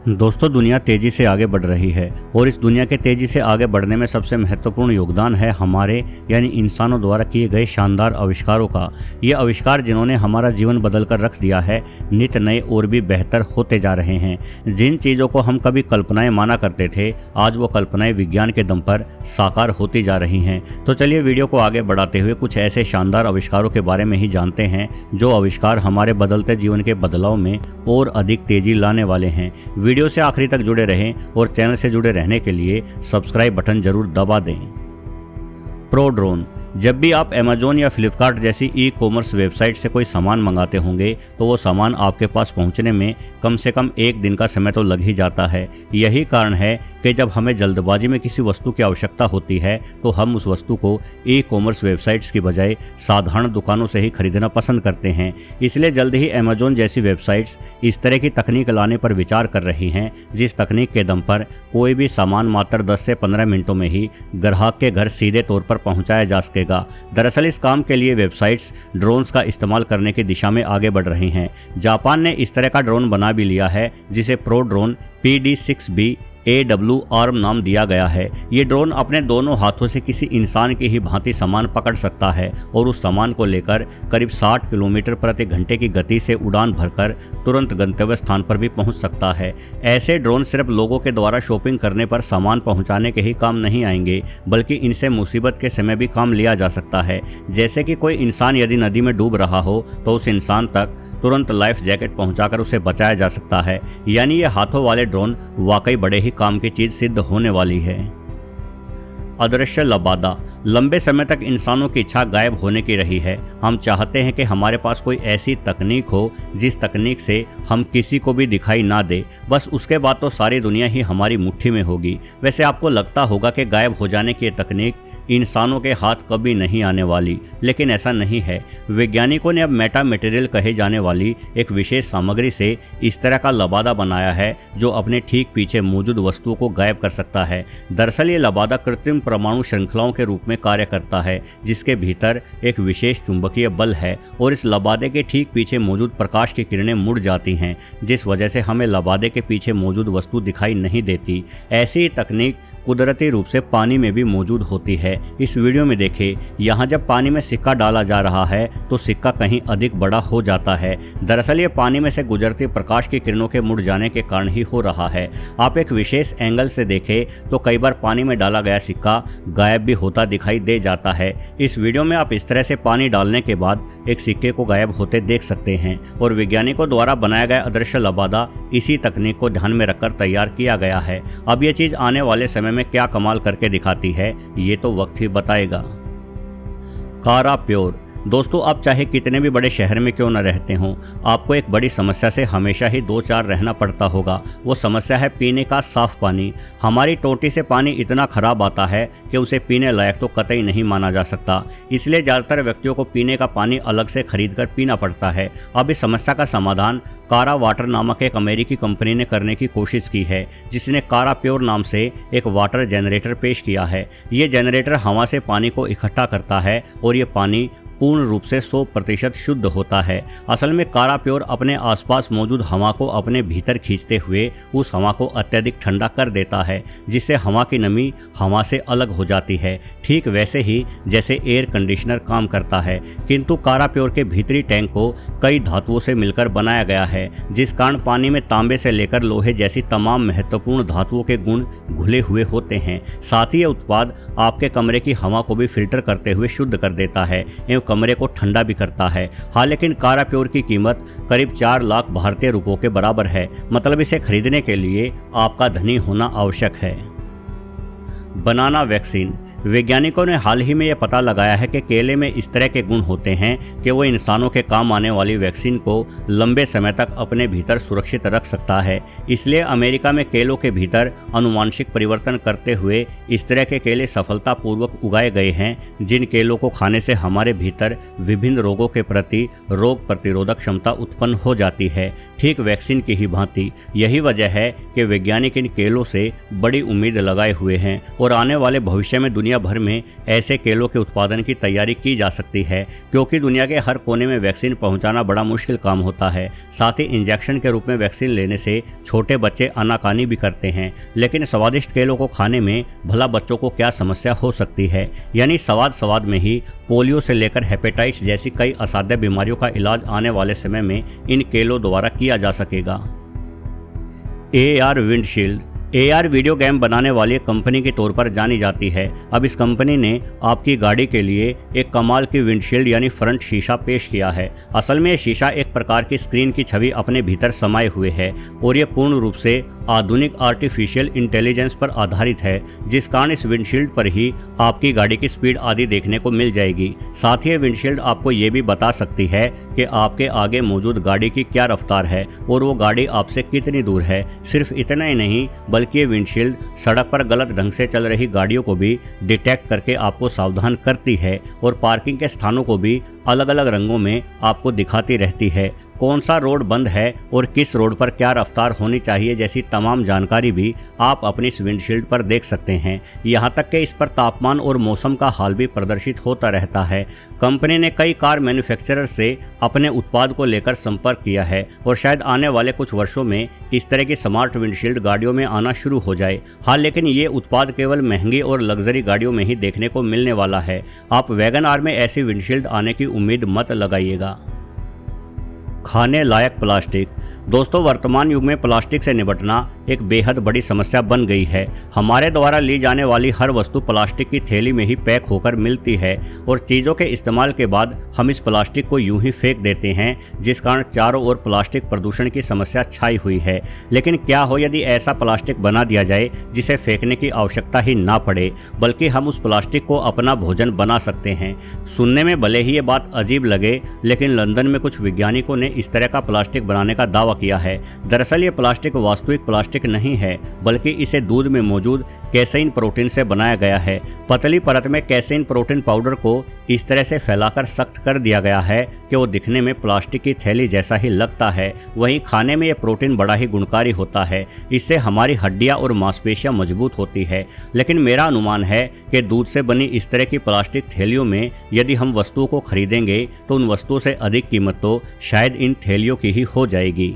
दोस्तों, दुनिया तेजी से आगे बढ़ रही है और इस दुनिया के तेजी से आगे बढ़ने में सबसे महत्वपूर्ण योगदान है हमारे यानी इंसानों द्वारा किए गए शानदार आविष्कारों का। ये आविष्कार जिन्होंने हमारा जीवन बदल कर रख दिया है, नित नए और भी बेहतर होते जा रहे हैं। जिन चीज़ों को हम कभी कल्पनाएं माना करते थे, आज वो कल्पनाएं विज्ञान के दम पर साकार होती जा रही हैं। तो चलिए वीडियो को आगे बढ़ाते हुए कुछ ऐसे शानदार आविष्कारों के बारे में ही जानते हैं जो आविष्कार हमारे बदलते जीवन के बदलाव में और अधिक तेजी लाने वाले हैं। वीडियो से आखिरी तक जुड़े रहें और चैनल से जुड़े रहने के लिए सब्सक्राइब बटन जरूर दबा दें। Pro drone. जब भी आप अमेजोन या फ्लिपकार्ट जैसी ई कॉमर्स वेबसाइट से कोई सामान मंगाते होंगे तो वो सामान आपके पास पहुंचने में कम से कम एक दिन का समय तो लग ही जाता है। यही कारण है कि जब हमें जल्दबाजी में किसी वस्तु की आवश्यकता होती है तो हम उस वस्तु को ई कॉमर्स वेबसाइट्स की बजाय साधारण दुकानों से ही खरीदना पसंद करते हैं। इसलिए जल्द ही अमेजोन जैसी वेबसाइट्स इस तरह की तकनीक लाने पर विचार कर रही हैं, जिस तकनीक के दम पर कोई भी सामान मात्र 10 से 15 मिनटों में ही ग्राहक के घर सीधे तौर पर पहुंचाया जा सकेगा। दरअसल इस काम के लिए वेबसाइट्स ड्रोन्स का इस्तेमाल करने की दिशा में आगे बढ़ रही हैं। जापान ने इस तरह का ड्रोन बना भी लिया है जिसे प्रो ड्रोन PD6B AW नाम दिया गया है। ये ड्रोन अपने दोनों हाथों से किसी इंसान की ही भांति सामान पकड़ सकता है और उस सामान को लेकर करीब 60 किलोमीटर प्रति घंटे की गति से उड़ान भरकर तुरंत गंतव्य स्थान पर भी पहुंच सकता है। ऐसे ड्रोन सिर्फ लोगों के द्वारा शॉपिंग करने पर सामान पहुंचाने के ही काम नहीं आएंगे, बल्कि इनसे मुसीबत के समय भी काम लिया जा सकता है। जैसे कि कोई इंसान यदि नदी में डूब रहा हो तो उस इंसान तक तुरंत लाइफ जैकेट पहुंचाकर उसे बचाया जा सकता है। यानी ये हाथों वाले ड्रोन वाकई बड़े ही काम की चीज सिद्ध होने वाली है। अदृश्य लबादा। लंबे समय तक इंसानों की इच्छा गायब होने की रही है। हम चाहते हैं कि हमारे पास कोई ऐसी तकनीक हो जिस तकनीक से हम किसी को भी दिखाई ना दे, बस उसके बाद तो सारी दुनिया ही हमारी मुट्ठी में होगी। वैसे आपको लगता होगा कि गायब हो जाने की तकनीक इंसानों के हाथ कभी नहीं आने वाली, लेकिन ऐसा नहीं है। वैज्ञानिकों ने अब मेटा मटेरियल कहे जाने वाली एक विशेष सामग्री से इस तरह का लबादा बनाया है जो अपने ठीक पीछे मौजूद वस्तुओं को गायब कर सकता है। दरअसल ये लबादा कृत्रिम परमाणु श्रृंखलाओं के रूप में कार्य करता है, जिसके भीतर एक विशेष चुंबकीय बल है और इस लबादे के ठीक पीछे मौजूद प्रकाश की किरणें मुड़ जाती हैं, जिस वजह से हमें लबादे के पीछे मौजूद वस्तु दिखाई नहीं देती। ऐसी ही तकनीक कुदरती रूप से पानी में भी मौजूद होती है। इस वीडियो में देखें, यहाँ जब पानी में सिक्का डाला जा रहा है तो सिक्का कहीं अधिक बड़ा हो जाता है। दरअसल ये पानी में से गुजरती प्रकाश की किरणों के मुड़ जाने के कारण ही हो रहा है। आप एक विशेष एंगल से देखें तो कई बार पानी में डाला गया सिक्का गायब भी होता दिखाई दे जाता है। इस वीडियो में आप इस तरह से पानी डालने के बाद एक सिक्के को गायब होते देख सकते हैं और वैज्ञानिकों द्वारा बनाया गया अदृश्य लबादा इसी तकनीक को ध्यान में रखकर तैयार किया गया है। अब ये चीज आने वाले समय में क्या कमाल करके दिखाती है, ये तो वक्त ही बताएगा। कारा प्योर। दोस्तों, आप चाहे कितने भी बड़े शहर में क्यों न रहते हों, आपको एक बड़ी समस्या से हमेशा ही दो चार रहना पड़ता होगा। वो समस्या है पीने का साफ पानी। हमारी टोटी से पानी इतना खराब आता है कि उसे पीने लायक तो कतई नहीं माना जा सकता। इसलिए ज़्यादातर व्यक्तियों को पीने का पानी अलग से खरीद कर पीना पड़ता है। अब इस समस्या का समाधान कारा वाटर नामक एक अमेरिकी कंपनी ने करने की कोशिश की है, जिसने कारा प्योर नाम से एक वाटर जनरेटर पेश किया है। ये जनरेटर हवा से पानी को इकट्ठा करता है और ये पानी पूर्ण रूप से 100% शुद्ध होता है। असल में कारा प्योर अपने आसपास मौजूद हवा को अपने भीतर खींचते हुए उस हवा को अत्यधिक ठंडा कर देता है, जिससे हवा की नमी हवा से अलग हो जाती है, ठीक वैसे ही जैसे एयर कंडीशनर काम करता है। किंतु कारा प्योर के भीतरी टैंक को कई धातुओं से मिलकर बनाया गया है, जिस कारण पानी में तांबे से लेकर लोहे जैसी तमाम महत्वपूर्ण धातुओं के गुण घुले हुए होते हैं। साथ ही यह उत्पाद आपके कमरे की हवा को भी फिल्टर करते हुए शुद्ध कर देता है एवं कमरे को ठंडा भी करता है। हाँ, लेकिन कारा प्योर की कीमत करीब 4 लाख भारतीय रुपयों के बराबर है। मतलब इसे खरीदने के लिए आपका धनी होना आवश्यक है। बनाना वैक्सीन। वैज्ञानिकों ने हाल ही में यह पता लगाया है कि केले में इस तरह के गुण होते हैं कि वो इंसानों के काम आने वाली वैक्सीन को लंबे समय तक अपने भीतर सुरक्षित रख सकता है। इसलिए अमेरिका में केलों के भीतर आनुवांशिक परिवर्तन करते हुए इस तरह के केले सफलतापूर्वक उगाए गए हैं, जिन केलों को खाने से हमारे भीतर विभिन्न रोगों के प्रति रोग प्रतिरोधक क्षमता उत्पन्न हो जाती है, ठीक वैक्सीन की ही भांति। यही वजह है कि वैज्ञानिक इन केलों से बड़ी उम्मीद लगाए हुए हैं और और आने वाले भविष्य में दुनिया भर में ऐसे केलों के उत्पादन की तैयारी की जा सकती है, क्योंकि दुनिया के हर कोने में वैक्सीन पहुंचाना बड़ा मुश्किल काम होता है। साथ ही इंजेक्शन के रूप में वैक्सीन लेने से छोटे बच्चे आनाकानी भी करते हैं। लेकिन स्वादिष्ट केलों को खाने में भला बच्चों को क्या समस्या हो सकती है? यानी स्वाद में ही पोलियो से लेकर हेपेटाइटिस जैसी कई असाध्य बीमारियों का इलाज आने वाले समय में इन केलों द्वारा किया जा सकेगा। AR windshield AR video game बनाने वाली कंपनी के तौर पर जानी जाती है। अब इस कंपनी ने आपकी गाड़ी के लिए एक कमाल की विंडशील्ड यानी फ्रंट शीशा पेश किया है। असल में ये शीशा एक प्रकार की स्क्रीन की छवि अपने भीतर समाये हुए है और ये पूर्ण रूप से आधुनिक आर्टिफिशियल इंटेलिजेंस पर आधारित है, जिस कारण इस विंडशील्ड पर ही आपकी गाड़ी की स्पीड आदि देखने को मिल जाएगी। साथ ही विंडशील्ड आपको ये भी बता सकती है कि आपके आगे मौजूद गाड़ी की क्या रफ्तार है और वो गाड़ी आपसे कितनी दूर है। सिर्फ इतना ही नहीं, बल्कि ये विंडशील्ड सड़क पर गलत ढंग से चल रही गाड़ियों को भी डिटेक्ट करके आपको सावधान करती है और पार्किंग के स्थानों को भी अलग अलग रंगों में आपको दिखाती रहती है। कौन सा रोड बंद है और किस रोड पर क्या रफ्तार होनी चाहिए जैसी तमाम जानकारी भी आप अपनी इस विंडशील्ड पर देख सकते हैं। यहाँ तक कि इस पर तापमान और मौसम का हाल भी प्रदर्शित होता रहता है। कंपनी ने कई कार मैन्युफैक्चरर से अपने उत्पाद को लेकर संपर्क किया है और शायद आने वाले कुछ वर्षों में इस तरह की स्मार्ट विंडशील्ड गाड़ियों में आना शुरू हो जाए। हाँ, लेकिन ये उत्पाद केवल महंगी और लग्जरी गाड़ियों में ही देखने को मिलने वाला है। आप वैगन आर में ऐसी विंडशील्ड आने की उम्मीद मत लगाइएगा। खाने लायक प्लास्टिक। दोस्तों, वर्तमान युग में प्लास्टिक से निपटना एक बेहद बड़ी समस्या बन गई है। हमारे द्वारा ली जाने वाली हर वस्तु प्लास्टिक की थैली में ही पैक होकर मिलती है और चीज़ों के इस्तेमाल के बाद हम इस प्लास्टिक को यूं ही फेंक देते हैं, जिस कारण चारों ओर प्लास्टिक प्रदूषण की समस्या छाई हुई है। लेकिन क्या हो यदि ऐसा प्लास्टिक बना दिया जाए जिसे फेंकने की आवश्यकता ही ना पड़े, बल्कि हम उस प्लास्टिक को अपना भोजन बना सकते हैं। सुनने में भले ही ये बात अजीब लगे, लेकिन लंदन में कुछ वैज्ञानिकों ने इस तरह का प्लास्टिक बनाने का दावा किया है। दरअसल ये प्लास्टिक वास्तविक प्लास्टिक नहीं है, बल्कि इसे दूध में मौजूद कैसेइन प्रोटीन से बनाया गया है। पतली परत में कैसेइन प्रोटीन पाउडर को इस तरह से फैलाकर सख्त कर दिया गया है कि वो दिखने में प्लास्टिक की थैली जैसा ही लगता है। वहीं खाने में ये प्रोटीन बड़ा ही गुणकारी होता है। इससे हमारी हड्डियां और मांसपेशियां मजबूत होती है। लेकिन मेरा अनुमान है कि दूध से बनी इस तरह की प्लास्टिक थैलियों में यदि हम वस्तुओं को खरीदेंगे तो उन वस्तुओं से अधिक कीमत तो शायद इन थैलियों की ही हो जाएगी।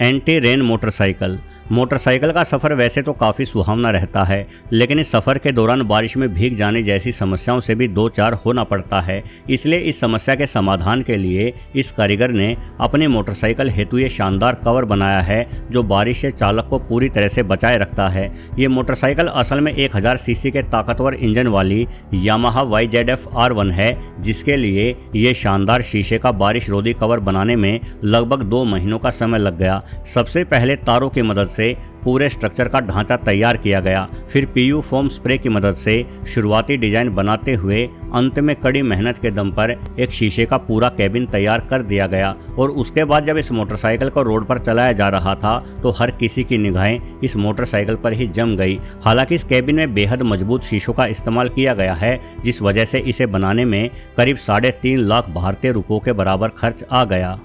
एंटी रेन मोटरसाइकिल का सफ़र वैसे तो काफ़ी सुहावना रहता है, लेकिन इस सफ़र के दौरान बारिश में भीग जाने जैसी समस्याओं से भी दो चार होना पड़ता है। इसलिए इस समस्या के समाधान के लिए इस कारीगर ने अपने मोटरसाइकिल हेतु ये शानदार कवर बनाया है जो बारिश से चालक को पूरी तरह से बचाए रखता है। ये मोटरसाइकिल असल में 1000 सीसी के ताकतवर इंजन वाली यामाहा YZF R1 है, जिसके लिए ये शानदार शीशे का बारिश रोधी कवर बनाने में लगभग 2 महीनों का समय लग गया। सबसे पहले तारों की मदद से पूरे स्ट्रक्चर का ढांचा तैयार किया गया, फिर PU फोम स्प्रे की मदद से शुरुआती डिजाइन बनाते हुए अंत में कड़ी मेहनत के दम पर एक शीशे का पूरा कैबिन तैयार कर दिया गया। और उसके बाद जब इस मोटरसाइकिल को रोड पर चलाया जा रहा था तो हर किसी की निगाहें इस मोटरसाइकिल पर ही जम गई। हालांकि इस कैबिन में बेहद मजबूत शीशों का इस्तेमाल किया गया है, जिस वजह से इसे बनाने में करीब 3.5 लाख भारतीय रुपयों के बराबर खर्च आ गया।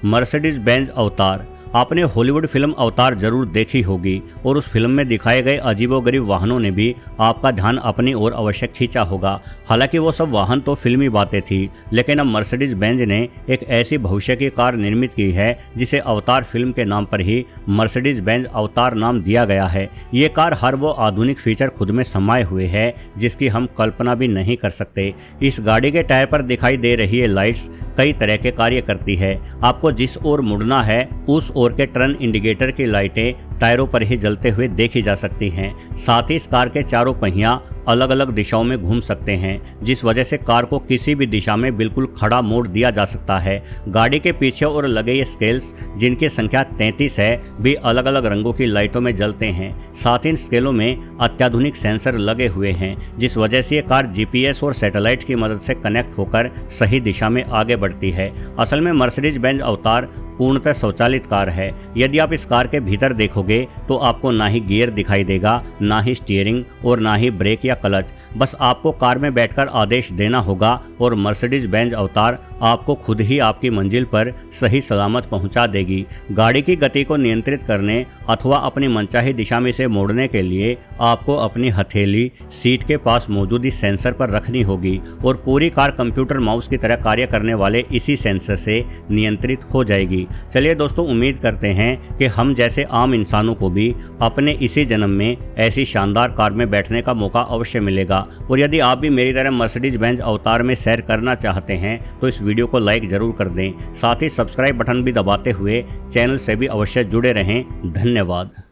मर्सिडीज बेंज अवतार। आपने हॉलीवुड फिल्म अवतार जरूर देखी होगी और उस फिल्म में दिखाए गए अजीबोगरीब वाहनों ने भी आपका ध्यान अपनी ओर अवश्य खींचा होगा। हालांकि वो सब वाहन तो फिल्मी बातें थी, लेकिन अब मर्सिडीज बेंज ने एक ऐसी भविष्य की कार निर्मित की है जिसे अवतार फिल्म के नाम पर ही मर्सिडीज बेंज अवतार नाम दिया गया है। ये कार हर वो आधुनिक फीचर खुद में समाये हुए है जिसकी हम कल्पना भी नहीं कर सकते। इस गाड़ी के टायर पर दिखाई दे रही है लाइट्स कई तरह के कार्य करती है। आपको जिस ओर मुड़ना है उस ओर के टर्न इंडिकेटर की लाइटें टायरों पर ही जलते हुए देखी जा सकती हैं। साथ ही इस कार के चारों पहिया अलग अलग दिशाओं में घूम सकते हैं, जिस वजह से कार को किसी भी दिशा में बिल्कुल खड़ा मोड़ दिया जा सकता है। गाड़ी के पीछे और लगे ये स्केल्स, जिनकी संख्या 33 है, भी अलग अलग रंगों की लाइटों में जलते हैं। साथ ही इन स्केलों में अत्याधुनिक सेंसर लगे हुए हैं, जिस वजह से ये कार GPS और सैटेलाइट की मदद से कनेक्ट होकर सही दिशा में आगे बढ़ती है। असल में मर्सिडीज बेंज अवतार पूर्णतः स्वचालित कार है। यदि आप इस कार के भीतर देखोगे तो आपको ना ही गियर दिखाई देगा, ना ही स्टीयरिंग और ना ही ब्रेक या क्लच। बस आपको कार में बैठकर आदेश देना होगा और मर्सिडीज बेंज अवतार आपको खुद ही आपकी मंजिल पर सही सलामत पहुंचा देगी। गाड़ी की गति को नियंत्रित करने अथवा अपनी मनचाही दिशा में इसे मोड़ने के लिए आपको अपनी हथेली सीट के पास मौजूद इस सेंसर पर रखनी होगी और पूरी कार कंप्यूटर माउस की तरह कार्य करने वाले इसी सेंसर से नियंत्रित हो जाएगी। चलिए दोस्तों, उम्मीद करते हैं कि हम जैसे आम इंसानों को भी अपने इसी जन्म में ऐसी शानदार कार में बैठने का मौका अवश्य मिलेगा। और यदि आप भी मेरी तरह मर्सिडीज बेंज अवतार में सैर करना चाहते हैं तो इस वीडियो को लाइक जरूर कर दें, साथ ही सब्सक्राइब बटन भी दबाते हुए चैनल से भी अवश्य जुड़े रहें। धन्यवाद।